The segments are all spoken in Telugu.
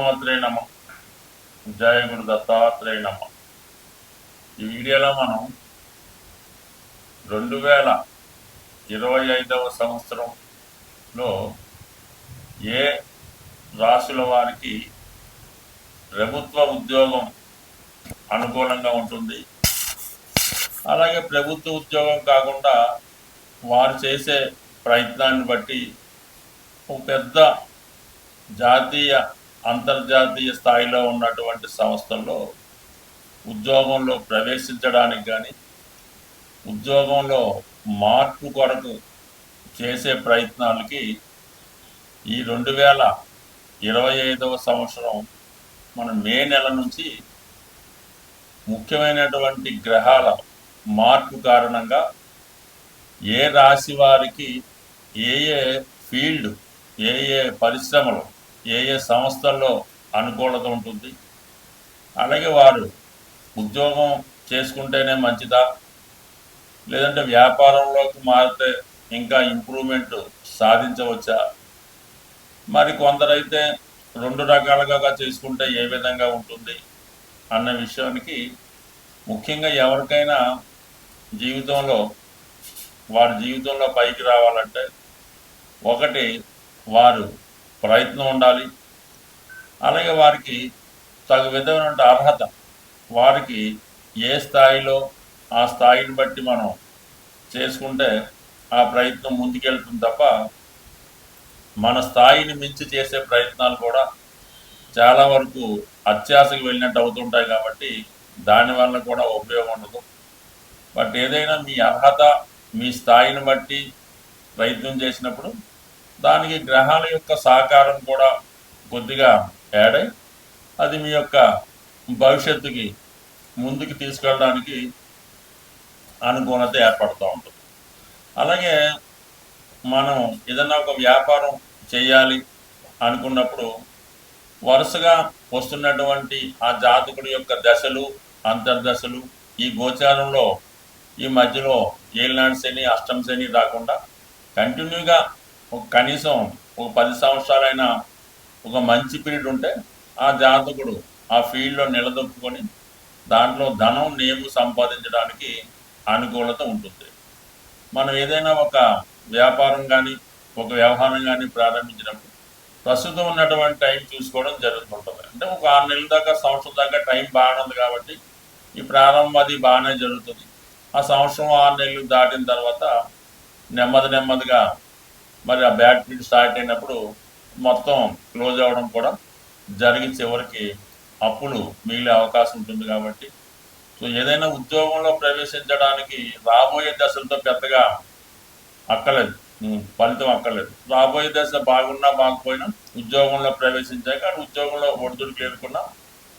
దత్తాత్రేయ నమ. జయ గురు దత్తాత్రేయ నమ. ఈ వీడియోలో మనం 2025వ సంవత్సరంలో ఏ రాశుల వారికి ప్రభుత్వ ఉద్యోగం అనుకూలంగా ఉంటుంది, అలాగే ప్రభుత్వ ఉద్యోగం కాకుండా వారు చేసే ప్రయత్నాన్ని బట్టి ఒక పెద్ద జాతీయ అంతర్జాతీయ స్థాయిలో ఉన్నటువంటి సంస్థల్లో ఉద్యోగంలో ప్రవేశించడానికి కానీ ఉద్యోగంలో మార్పు కొరకు చేసే ప్రయత్నాలకి ఈ 2025వ సంవత్సరం మన మే నెల నుంచి ముఖ్యమైనటువంటి గ్రహాల మార్పు కారణంగా ఏ రాశి వారికి ఏ ఏ ఫీల్డ్, ఏ ఏ పరిశ్రమలు, ఏ ఏ సంస్థల్లో అనుకూలత ఉంటుంది, అలాగే వారు ఉద్యోగం చేసుకుంటేనే మంచిదా, లేదంటే వ్యాపారంలోకి మారితే ఇంకా ఇంప్రూవ్మెంట్ సాధించవచ్చా, మరి కొందరైతే 2 రకాలుగా చేసుకుంటే ఏ విధంగా ఉంటుంది అన్న విషయానికి ముఖ్యంగా ఎవరికైనా వారి జీవితంలో పైకి రావాలంటే ఒకటి వారు ప్రయత్నం ఉండాలి, అలాగే వారికి తగు విధమైన అర్హత, వారికి ఏ స్థాయిలో ఆ స్థాయిని బట్టి మనం చేసుకుంటే ఆ ప్రయత్నం ముందుకెళ్తుంది తప్ప మన స్థాయిని మించి చేసే ప్రయత్నాలు కూడా చాలా వరకు అత్యాశకు వెళ్ళినట్టు అవుతుంటాయి. కాబట్టి దానివల్ల కూడా ఉపయోగం ఉండదు. బట్ ఏదైనా మీ అర్హత, మీ స్థాయిని బట్టి ప్రయత్నం చేసినప్పుడు దానికి గ్రహాల యొక్క సహకారం కూడా కొద్దిగా యాడ్ అయి అది మీ యొక్క భవిష్యత్తుకి ముందుకు తీసుకెళ్ళడానికి అనుకూలత ఏర్పడుతూ ఉంటుంది. అలాగే మనం ఏదన్నా ఒక వ్యాపారం చేయాలి అనుకున్నప్పుడు వరుసగా వస్తున్నటువంటి ఆ జాతకుడి యొక్క దశలు, అంతర్దశలు, ఈ గోచారంలో ఈ మధ్యలో ఏలినాడు శని, అష్టమ శని రాకుండా కంటిన్యూగా కనీసం ఒక 10 సంవత్సరాలైనా ఒక మంచి పీరియడ్ ఉంటే ఆ జాతకుడు ఆ ఫీల్డ్లో నిలదొక్కుని దాంట్లో ధనం, నేము సంపాదించడానికి అనుకూలత ఉంటుంది. మనం ఏదైనా ఒక వ్యాపారం కానీ ఒక వ్యవహారం కానీ ప్రారంభించినప్పుడు ప్రస్తుతం ఉన్నటువంటి టైం చూసుకోవడం జరుగుతుంటుంది. అంటే ఒక 6 నెలల దాకా, సంవత్సరం దాకా టైం బాగానే ఉంది కాబట్టి ఈ ప్రారంభం అది బాగానే జరుగుతుంది. ఆ సంవత్సరం 6 నెలలు దాటిన తర్వాత నెమ్మదిగా మరి ఆ బ్యాడ్ పీరియడ్ స్టార్ట్ అయినప్పుడు మొత్తం క్లోజ్ అవ్వడం కూడా జరిగి చివరికి అప్పులు మిగిలే అవకాశం ఉంటుంది. కాబట్టి సో ఏదైనా ఉద్యోగంలో ప్రవేశించడానికి రాబోయే దశలతో పెద్దగా అక్కర్లేదు, ఫలితం అక్కర్లేదు. రాబోయే దశ బాగున్నా బాగపోయినా ఉద్యోగంలో ప్రవేశించాక ఉద్యోగంలో ఒడిదుడుకులు ఎదుర్కొన్నా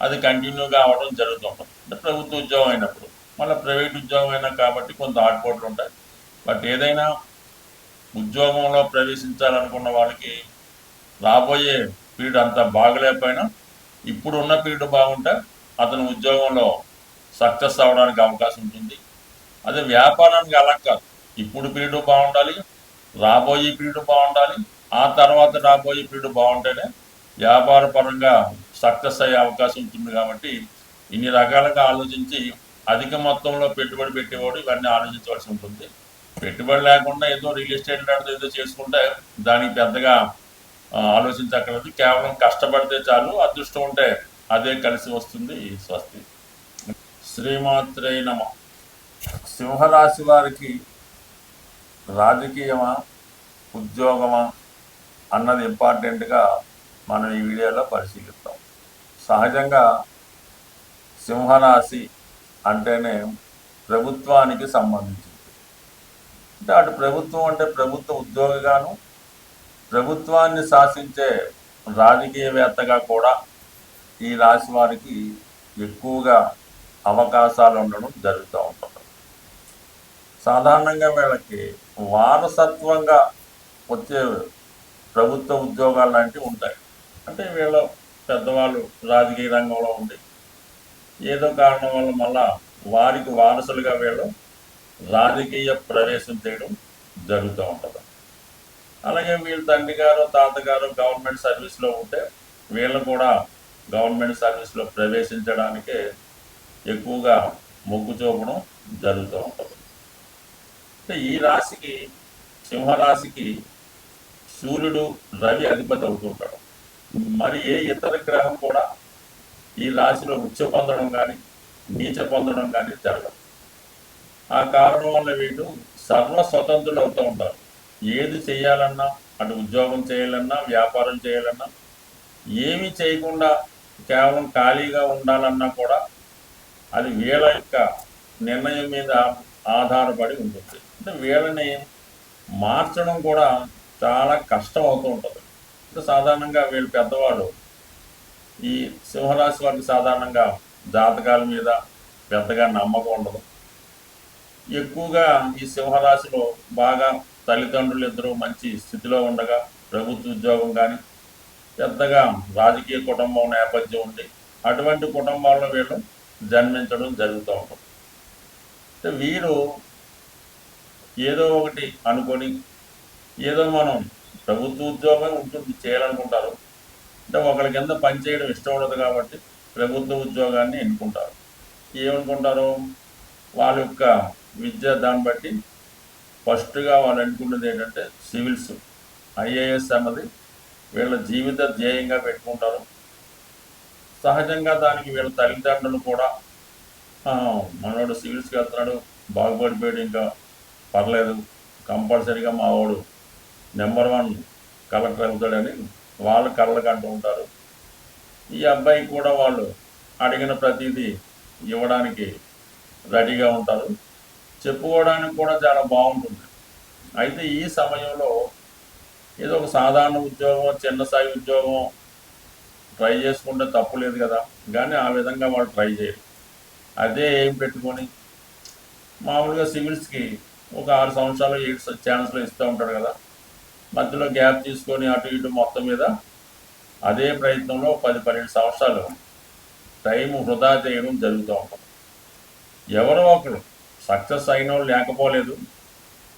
అది కంటిన్యూగా అవ్వడం జరుగుతుంటుంది. అంటే ప్రభుత్వ ఉద్యోగం అయినప్పుడు, మళ్ళీ ప్రైవేట్ ఉద్యోగం అయినా కాబట్టి కొంత ఆటుపోట్లు ఉంటాయి. బట్ ఏదైనా ఉద్యోగంలో ప్రవేశించాలనుకున్న వాళ్ళకి రాబోయే పీరియడ్ అంతా బాగలేకపోయినా ఇప్పుడున్న పీరియడ్ బాగుంటే అతను ఉద్యోగంలో సక్సెస్ అవ్వడానికి అవకాశం ఉంటుంది. అదే వ్యాపారానికి అలా కాదు, ఇప్పుడు పీరియడ్ బాగుండాలి, రాబోయే పీరియడ్ బాగుండాలి, ఆ తర్వాత రాబోయే పీరియడ్ బాగుంటేనే వ్యాపార పరంగా సక్సెస్ అయ్యే అవకాశం ఉంటుంది. కాబట్టి ఇన్ని రకాలుగా ఆలోచించి అధిక మొత్తంలో పెట్టుబడి పెట్టేవాడు ఇవన్నీ ఆలోచించవలసి ఉంటుంది. పెట్టుబడి లేకుండా ఏదో రియల్ ఎస్టేట్ లాంటిది ఏదో చేసుకుంటే దానికి పెద్దగా ఆలోచించక్కర్లేదు. కేవలం కష్టపడితే చాలు, అదృష్టం ఉంటే అదే కలిసి వస్తుంది. స్వస్తి. శ్రీమాత్రే నమ. సింహరాశి వారికి రాజకీయమా, ఉద్యోగమా అన్నది ఇంపార్టెంట్గా మనం ఈ వీడియోలో పరిశీలిస్తాం. సహజంగా సింహరాశి అంటేనే ప్రభుత్వానికి సంబంధించింది. అంటే అటు ప్రభుత్వం అంటే ప్రభుత్వ ఉద్యోగిగాను, ప్రభుత్వాన్ని శాసించే రాజకీయవేత్తగా కూడా ఈ రాశి వారికి ఎక్కువగా అవకాశాలు ఉండడం జరుగుతూ ఉంటుంది. సాధారణంగా వీళ్ళకి వారసత్వంగా వచ్చే ప్రభుత్వ ఉద్యోగాలు లాంటివి ఉంటాయి. అంటే వీళ్ళ పెద్దవాళ్ళు రాజకీయ రంగంలో ఉండి ఏదో కారణం వల్ల మళ్ళా వారికి వారసులుగా వీళ్ళు రాజకీయ ప్రవేశం చేయడం జరుగుతూ ఉంటుంది. అలాగే వీళ్ళ తండ్రి గారు, తాతగారు గవర్నమెంట్ సర్వీస్లో ఉంటే వీళ్ళు కూడా గవర్నమెంట్ సర్వీస్లో ప్రవేశించడానికే ఎక్కువగా మొగ్గు చూపడం జరుగుతూ ఉంటుంది. అంటే ఈ రాశికి, సింహరాశికి సూర్యుడు, రవి అధిపతి అవుతుంటాడు. మరి ఏ ఇతర గ్రహం కూడా ఈ రాశిలో ఉచ్చ పొందడం కానీ నీచ పొందడం కానీ జరగదు. ఆ కారణం వల్ల వీళ్ళు సర్వ స్వతంత్రులు అవుతూ ఉంటారు. ఏది చేయాలన్నా, అటు ఉద్యోగం చేయాలన్నా, వ్యాపారం చేయాలన్నా, ఏమీ చేయకుండా కేవలం ఖాళీగా ఉండాలన్నా కూడా అది వీళ్ళ యొక్క నిర్ణయం మీద ఆధారపడి ఉంటుంది. అంటే వీళ్ళని మార్చడం కూడా చాలా కష్టం అవుతూ ఉంటుంది. అంటే సాధారణంగా వీళ్ళు పెద్దవాళ్ళు, ఈ సింహరాశి వారికి సాధారణంగా జాతకాల మీద పెద్దగా నమ్మకం ఉండదు. ఎక్కువగా ఈ సింహరాశిలో బాగా తల్లిదండ్రులు ఇద్దరు మంచి స్థితిలో ఉండగా, ప్రభుత్వ ఉద్యోగం కానీ, పెద్దగా రాజకీయ కుటుంబం నేపథ్యం ఉండి, అటువంటి కుటుంబాల్లో వీళ్ళు జన్మించడం జరుగుతూ ఉంటుంది. అంటే వీరు ఏదో ఒకటి అనుకొని, ఏదో మనం ప్రభుత్వ ఉద్యోగం ఉంటుంది చేయాలనుకుంటారు. అంటే ఒకరి కింద పనిచేయడం ఇష్టం ఉండదు కాబట్టి ప్రభుత్వ ఉద్యోగాన్ని ఎన్నుకుంటారు. ఏమనుకుంటారు, వాళ్ళ యొక్క విద్య దాన్ని బట్టి ఫస్ట్గా వాళ్ళు అనుకున్నది ఏంటంటే సివిల్స్, ఐఏఎస్ అన్నది వీళ్ళ జీవిత ధ్యేయంగా పెట్టుకుంటారు. సహజంగా దానికి వీళ్ళ తల్లిదండ్రులు కూడా మనోడు సివిల్స్కి వెళ్తున్నాడు, బాగుపడిపోయాడు, ఇంకా పర్లేదు, కంపల్సరీగా మా వాడు నెంబర్ 1 కలెక్టర్ అవుతాడని వాళ్ళ కళ్ళకు అంటూ ఉంటారు. ఈ అబ్బాయికి కూడా వాళ్ళు అడిగిన ప్రతిదీ ఇవ్వడానికి రెడీగా ఉంటారు. చెప్పుకోవడానికి కూడా చాలా బాగుంటుంది. అయితే ఈ సమయంలో ఏదో ఒక సాధారణ ఉద్యోగం, చిన్న స్థాయి ఉద్యోగం ట్రై చేసుకుంటే తప్పు లేదు కదా, కానీ ఆ విధంగా వాళ్ళు ట్రై చేయరు. అదే ఏం పెట్టుకొని మామూలుగా సివిల్స్కి ఒక 6 సంవత్సరాలు 7 ఛాన్స్లు ఇస్తూ ఉంటాడు కదా, మధ్యలో గ్యాప్ తీసుకొని అటు ఇటు మొత్తం మీద అదే ప్రయత్నంలో 10-12 సంవత్సరాలు టైం వృధా చేయడం జరుగుతూ ఉంటుంది. ఎవరో ఒకరు సక్సెస్ అయిన వాళ్ళు లేకపోలేదు,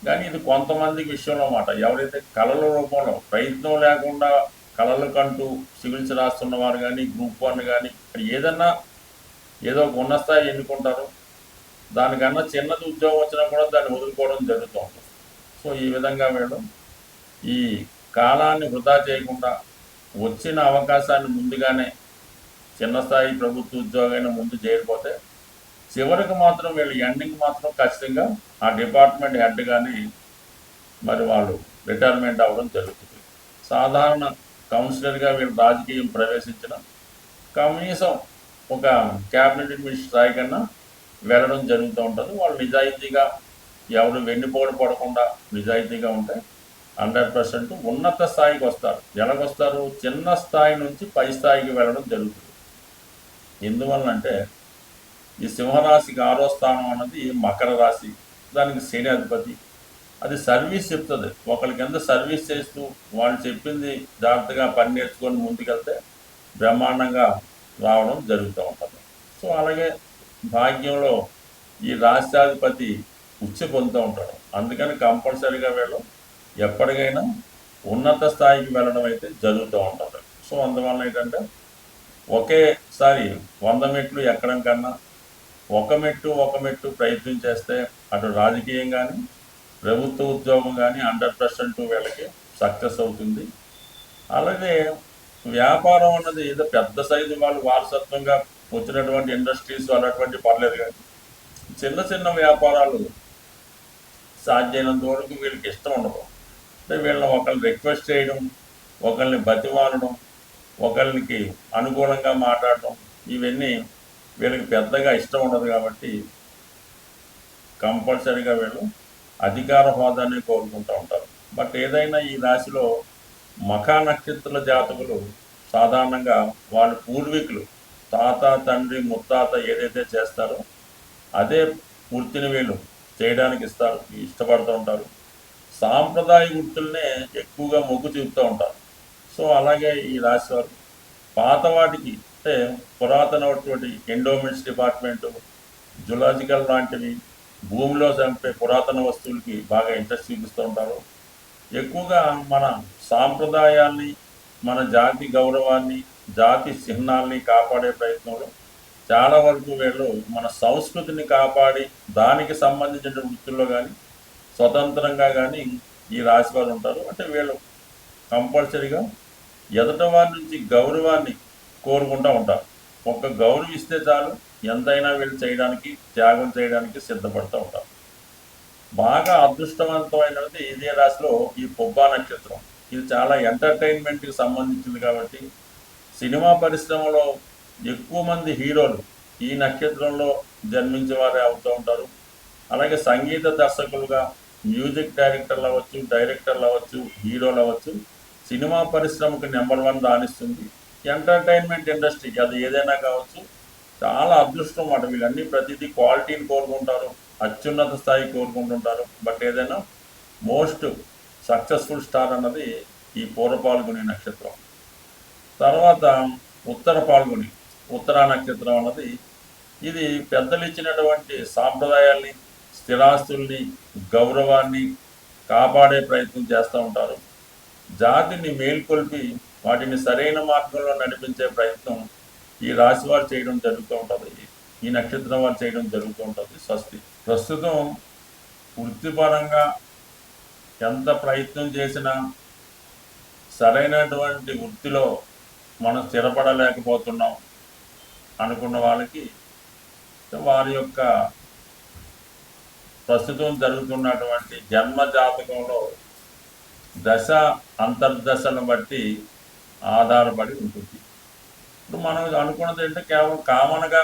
కానీ ఇది కొంతమందికి విషయంలో మాట. ఎవరైతే కళల రూపంలో ప్రయత్నం లేకుండా కళలు కంటూ సివిల్స్ రాస్తున్న వారు కానీ, గ్రూప్ 1 కానీ, ఏదన్నా ఏదో ఒక ఉన్నత స్థాయి ఎన్నుకుంటారు. దానికన్నా చిన్నది ఉద్యోగం వచ్చినా కూడా దాన్ని వదులుకోవడం జరుగుతూ ఉంటుంది. సో ఈ విధంగా వీళ్ళు ఈ కాలాన్ని వృధా చేయకుండా వచ్చిన అవకాశాన్ని ముందుగానే చిన్న స్థాయి ప్రభుత్వ ఉద్యోగైనా ముందు చేయకపోతే చివరికి మాత్రం వీళ్ళు ఎండింగ్ మాత్రం ఖచ్చితంగా ఆ డిపార్ట్మెంట్ హెడ్ కానీ మరి వాళ్ళు రిటైర్మెంట్ అవ్వడం జరుగుతుంది. సాధారణ కౌన్సిలర్గా వీళ్ళు రాజకీయం ప్రవేశించిన కనీసం ఒక క్యాబినెట్ మినిస్టర్ స్థాయి కన్నా వెళ్ళడం జరుగుతూ ఉంటుంది. వాళ్ళు నిజాయితీగా ఎవరు వెన్నుపోటు పడకుండా నిజాయితీగా ఉంటే 100% ఉన్నత స్థాయికి వస్తారు. ఎలాగొస్తారు, చిన్న స్థాయి నుంచి పై స్థాయికి వెళ్ళడం జరుగుతుంది. ఎందువల్లంటే ఈ సింహరాశికి 6వ స్థానం అన్నది మకర రాశి, దానికి శని అధిపతి. అది సర్వీస్ చెప్తుంది. ఒకరి కింద సర్వీస్ చేస్తూ వాళ్ళు చెప్పింది జాగ్రత్తగా పని నేర్చుకొని ముందుకెళ్తే బ్రహ్మాండంగా రావడం జరుగుతూ ఉంటుంది. సో అలాగే భాగ్యంలో ఈ రాష్ట్రాధిపతి ఉచ్చి పొందుతూ ఉంటాడు. అందుకని కంపల్సరీగా వీళ్ళు ఎప్పటికైనా ఉన్నత స్థాయికి వెళ్ళడం అయితే జరుగుతూ ఉంటుంది. సో అందువల్ల ఏంటంటే ఒకేసారి 100 మెట్లు ఎక్కడం కన్నా ఒక మెట్టు ప్రయత్నం చేస్తే అటు రాజకీయం కానీ, ప్రభుత్వ ఉద్యోగం కానీ 100% వీళ్ళకి సక్సెస్ అవుతుంది. అలాగే వ్యాపారం అన్నది ఏదో పెద్ద సైజు వాళ్ళు వారసత్వంగా వచ్చినటువంటి ఇండస్ట్రీస్ అన్నటువంటి పర్లేదు, కానీ చిన్న చిన్న వ్యాపారాలు సాధ్యమైనంత వరకు వీళ్ళకి ఇష్టం ఉండదు. అంటే వీళ్ళని ఒకరిని రిక్వెస్ట్ చేయడం, ఒకరిని బతిమాలడం, ఒకరికి అనుకూలంగా మాట్లాడటం, ఇవన్నీ వీళ్ళకి పెద్దగా ఇష్టం ఉండదు. కాబట్టి కంపల్సరీగా వీళ్ళు అధికార హోదాని కోరుకుంటూ ఉంటారు. బట్ ఏదైనా ఈ రాశిలో మఖా నక్షత్ర జాతకులు సాధారణంగా వాళ్ళ పూర్వీకులు తాత, తండ్రి, ముత్తాత ఏదైతే చేస్తారో అదే వృత్తిని వీళ్ళు చేయడానికి ఇష్టపడుతూ ఉంటారు. సాంప్రదాయ వృత్తులనే ఎక్కువగా మొగ్గు చూపుతూ ఉంటారు. సో అలాగే ఈ రాశి వారు పాత వాటికి, అంటే పురాతనటువంటి ఎండోమెంట్స్ డిపార్ట్మెంటు, జులాజికల్ లాంటివి, భూమిలో చంపే పురాతన వస్తువులకి బాగా ఇంట్రెస్ట్ చూపిస్తూ ఉంటారు. ఎక్కువగా మన సాంప్రదాయాల్ని, మన జాతి గౌరవాన్ని, జాతి చిహ్నాల్ని కాపాడే ప్రయత్నంలో చాలా వరకు వీళ్ళు మన సంస్కృతిని కాపాడి దానికి సంబంధించిన వృత్తుల్లో కానీ స్వతంత్రంగా కానీ ఈ రాశి వారు ఉంటారు. అంటే వీళ్ళు కంపల్సరీగా ఎదుట వారి నుంచి గౌరవాన్ని కోరుకుంటూ ఉంటారు. ఒక్క గౌరవం ఇస్తే చాలు ఎంతైనా వీళ్ళు చేయడానికి, త్యాగం చేయడానికి సిద్ధపడుతూ ఉంటారు. బాగా అదృష్టవంతమైనది ఇదే రాశిలో ఈ పుబ్బా నక్షత్రం. ఇది చాలా ఎంటర్టైన్మెంట్కి సంబంధించింది కాబట్టి సినిమా పరిశ్రమలో ఎక్కువ మంది హీరోలు ఈ నక్షత్రంలో జన్మించే వారే అవుతూ ఉంటారు. అలాగే సంగీత దర్శకులుగా మ్యూజిక్ డైరెక్టర్లు అవ్వచ్చు, డైరెక్టర్లు అవ్వచ్చు, హీరోలు అవ్వచ్చు, సినిమా పరిశ్రమకు నెంబర్ 1 రాణిస్తుంది. ఎంటర్టైన్మెంట్ ఇండస్ట్రీ అది ఏదైనా కావచ్చు, చాలా అదృష్టం అన్నమాట. వీళ్ళన్నీ ప్రతిదీ క్వాలిటీని కోరుకుంటారు, అత్యున్నత స్థాయి కోరుకుంటుంటారు. బట్ ఏదైనా మోస్ట్ సక్సెస్ఫుల్ స్టార్ అన్నది ఈ పూర్వ పాల్గొని నక్షత్రం. తర్వాత ఉత్తర పాల్గొని ఉత్తరా నక్షత్రం అన్నది ఇది పెద్దలు ఇచ్చినటువంటి సాంప్రదాయాల్ని, స్థిరాస్తుల్ని, గౌరవాన్ని కాపాడే ప్రయత్నం చేస్తూ ఉంటారు. జాతిని మేల్కొల్పి వాటిని సరైన మార్గంలో నడిపించే ప్రయత్నం ఈ రాశి వారు చేయడం జరుగుతూ ఉంటుంది. ఈ నక్షత్రం వారు చేయడం జరుగుతూ ఉంటుంది. స్వస్తి. ప్రస్తుతం వృత్తిపరంగా ఎంత ప్రయత్నం చేసినా సరైనటువంటి వృత్తిలో మనం స్థిరపడలేకపోతున్నాం అనుకున్న వాళ్ళకి వారి యొక్క ప్రస్తుతం జరుగుతున్నటువంటి జన్మ జాతకంలో దశ అంతర్దశలను బట్టి ఆధారపడి ఉంటుంది. ఇప్పుడు మనం అనుకున్నది ఏంటంటే కేవలం కామన్గా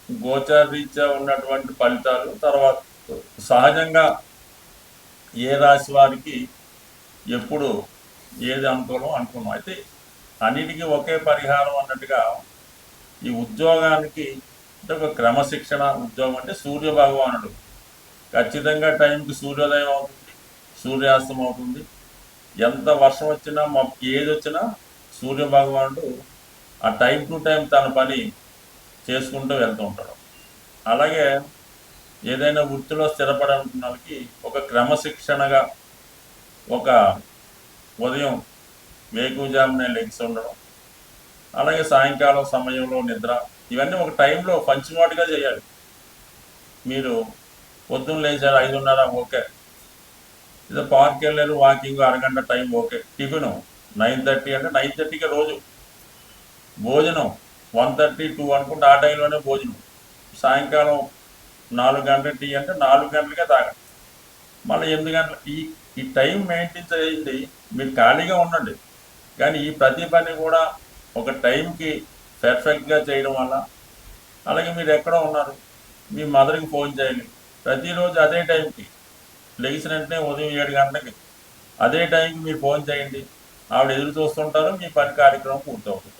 గోచరీత్యా ఉన్నటువంటి ఫలితాలు, తర్వాత సహజంగా ఏ రాశి వారికి ఎప్పుడు ఏది అనుకూలం అనుకున్నాం. అయితే అన్నిటికీ ఒకే పరిహారం అన్నట్టుగా ఈ ఉద్యోగానికి అంటే ఒక క్రమశిక్షణ ఉద్యోగం అంటే సూర్య భగవానుడు ఖచ్చితంగా టైంకి సూర్యోదయం అవుతుంది, సూర్యాస్తం అవుతుంది. ఎంత వర్షం వచ్చినా ఏది వచ్చినా సూర్య భగవానుడు ఆ టైం టు టైం తన పని చేసుకుంటూ వెళ్తూ ఉంటాడు. అలాగే ఏదైనా వృత్తిలో స్థిరపడాలనుకున్న వాళ్ళకి ఒక క్రమశిక్షణగా ఒక ఉదయం వేకువజామునే లెగ్స్ ఉండడం, అలాగే సాయంకాలం సమయంలో నిద్ర, ఇవన్నీ ఒక టైంలో పంచుమాటుగా చేయాలి. మీరు పొద్దున్న లేచారు 5:30 ఓకే, ఏదో పార్క్ వెళ్ళారు వాకింగ్ అరగంట టైం ఓకే, టిఫిన్ 9:30 అంటే 9:30కి రోజు భోజనం 1:30, 2 అనుకుంటే ఆ టైంలోనే భోజనం, సాయంకాలం 4 గంటల టీ అంటే 4 గంటలకే తాగండి, మళ్ళీ 8 గంటల ఈ టైం మెయింటైన్ చేయండి. మీరు ఖాళీగా ఉండండి, కానీ ఈ ప్రతి పని కూడా ఒక టైంకి పర్ఫెక్ట్గా చేయడం వల్ల, అలాగే మీరు ఎక్కడో ఉన్నారు మీ మదర్కి ఫోన్ చేయండి, ప్రతిరోజు అదే టైంకి లెగిసిన వెంటనే ఉదయం 7 గంటలకి అదే టైంకి మీరు ఫోన్ చేయండి, ఆవిడ ఎదురు చూస్తుంటారు, మీ పని కార్యక్రమం పూర్తవుతుంది.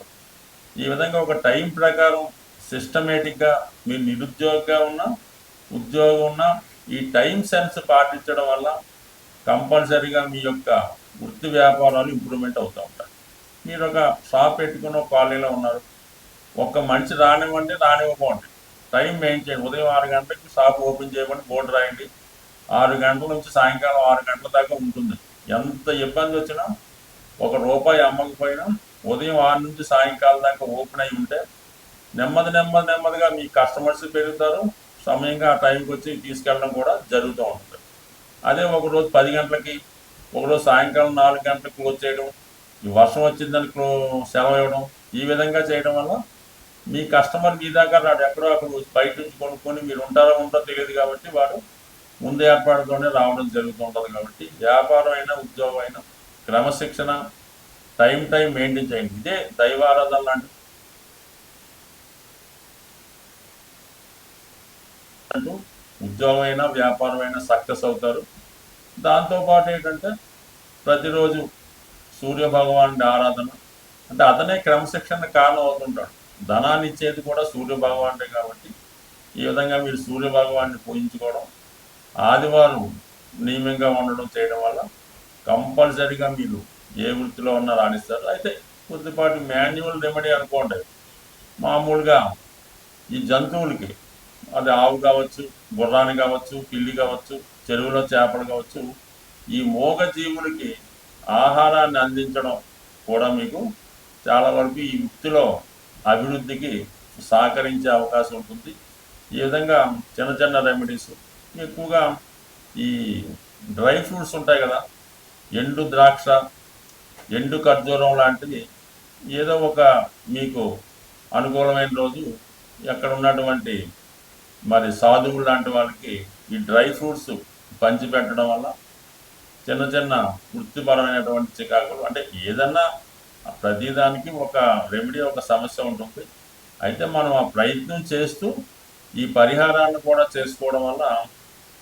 ఈ విధంగా ఒక టైం ప్రకారం సిస్టమేటిక్గా మీరు నిరుద్యోగిగా ఉన్నా ఉద్యోగం ఉన్నా ఈ టైం సెన్స్ పాటించడం వల్ల కంపల్సరీగా మీ యొక్క వృత్తి వ్యాపారాలు ఇంప్రూవ్మెంట్ అవుతూ ఉంటాయి. మీరు ఒక షాప్ పెట్టుకుని ఒక కాలనీలో ఉన్నారు, ఒక్క మనిషి రానివ్వండి రానివ్వకండి, టైం మెయింటైన్ ఉదయం 6 గంటలకి షాప్ ఓపెన్ చేయమని బోర్డు రాయండి, 6 గంటల నుంచి సాయంకాలం 6 గంటల దాకా ఉంటుంది. ఎంత ఇబ్బంది వచ్చినా ₹1 అమ్మకపోయినా ఉదయం 6 నుంచి సాయంకాలం దాకా ఓపెన్ అయి ఉంటే నెమ్మదిగా మీ కస్టమర్స్ పెరుగుతారు, సమయంగా ఆ టైంకి వచ్చి తీసుకెళ్ళడం కూడా జరుగుతూ ఉంటుంది. అదే ఒకరోజు 10 గంటలకి, ఒకరోజు సాయంకాలం 4 గంటలకు క్లోజ్ చేయడం, ఈ వర్షం వచ్చిందని సెలవు ఇవ్వడం, ఈ విధంగా చేయడం వల్ల మీ కస్టమర్ మీ దాకా రాడు, ఎక్కడో అక్కడ బయట నుంచి కొనుక్కొని మీరు ఉంటారో తెలియదు కాబట్టి వాడు ముందు ఏర్పాటుతోనే రావడం జరుగుతూ ఉంటుంది. కాబట్టి వ్యాపారం అయినా ఉద్యోగం అయినా క్రమశిక్షణ టైం మెయింటైన్ చేయండి. ఇదే దైవారాధన లాంటి ఉద్యోగం అయినా వ్యాపారం అయినా సక్సెస్ అవుతారు. దాంతోపాటు ఏంటంటే ప్రతిరోజు సూర్య భగవానుడి ఆరాధన, అంటే అతనే క్రమశిక్షణ కారణం అవుతుంటాడు. ధనాన్ని ఇచ్చేది కూడా సూర్య భగవానుడే కాబట్టి ఈ విధంగా మీరు సూర్య భగవాన్ని పూజించుకోవడం, ఆదివారం నియమంగా ఉండడం చేయడం వల్ల కంపల్సరీగా మీరు ఏ వృత్తిలో ఉన్నా రాణిస్తారు. అయితే కొద్దిపాటి మాన్యువల్ రెమెడీ అనుకోండి, మామూలుగా ఈ జంతువులకి అది ఆవు కావచ్చు, గుర్రాన్ని కావచ్చు, పిల్లి కావచ్చు, చెరువులో చేపలు కావచ్చు, ఈ మూగ జీవులకి ఆహారాన్ని అందించడం కూడా మీకు చాలా వరకు ఈ వృత్తిలో అభివృద్ధికి సహకరించే అవకాశం ఉంటుంది. ఈ విధంగా చిన్న చిన్న రెమెడీస్ ఎక్కువగా ఈ డ్రై ఫ్రూట్స్ ఉంటాయి కదా, ఎండు ద్రాక్ష, ఎండు ఖర్జూరం లాంటివి ఏదో ఒక మీకు అనుకూలమైన రోజు ఎక్కడ ఉన్నటువంటి మరి సాధువులు లాంటి వాళ్ళకి ఈ డ్రై ఫ్రూట్స్ పంచిపెట్టడం వల్ల చిన్న చిన్న వృత్తిపరమైనటువంటి చికాకులు, అంటే ఏదన్నా ప్రతిదానికి ఒక రెమెడీ, ఒక సమస్య ఉంటుంది. అయితే మనం ఆ ప్రయత్నం చేస్తూ ఈ పరిహారాన్ని కూడా చేసుకోవడం వల్ల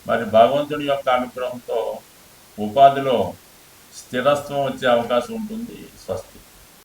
మరి భగవంతుడి యొక్క అనుగ్రహంతో ఉపాధిలో స్థిరత్వం వచ్చే అవకాశం ఉంటుంది. స్వస్తి.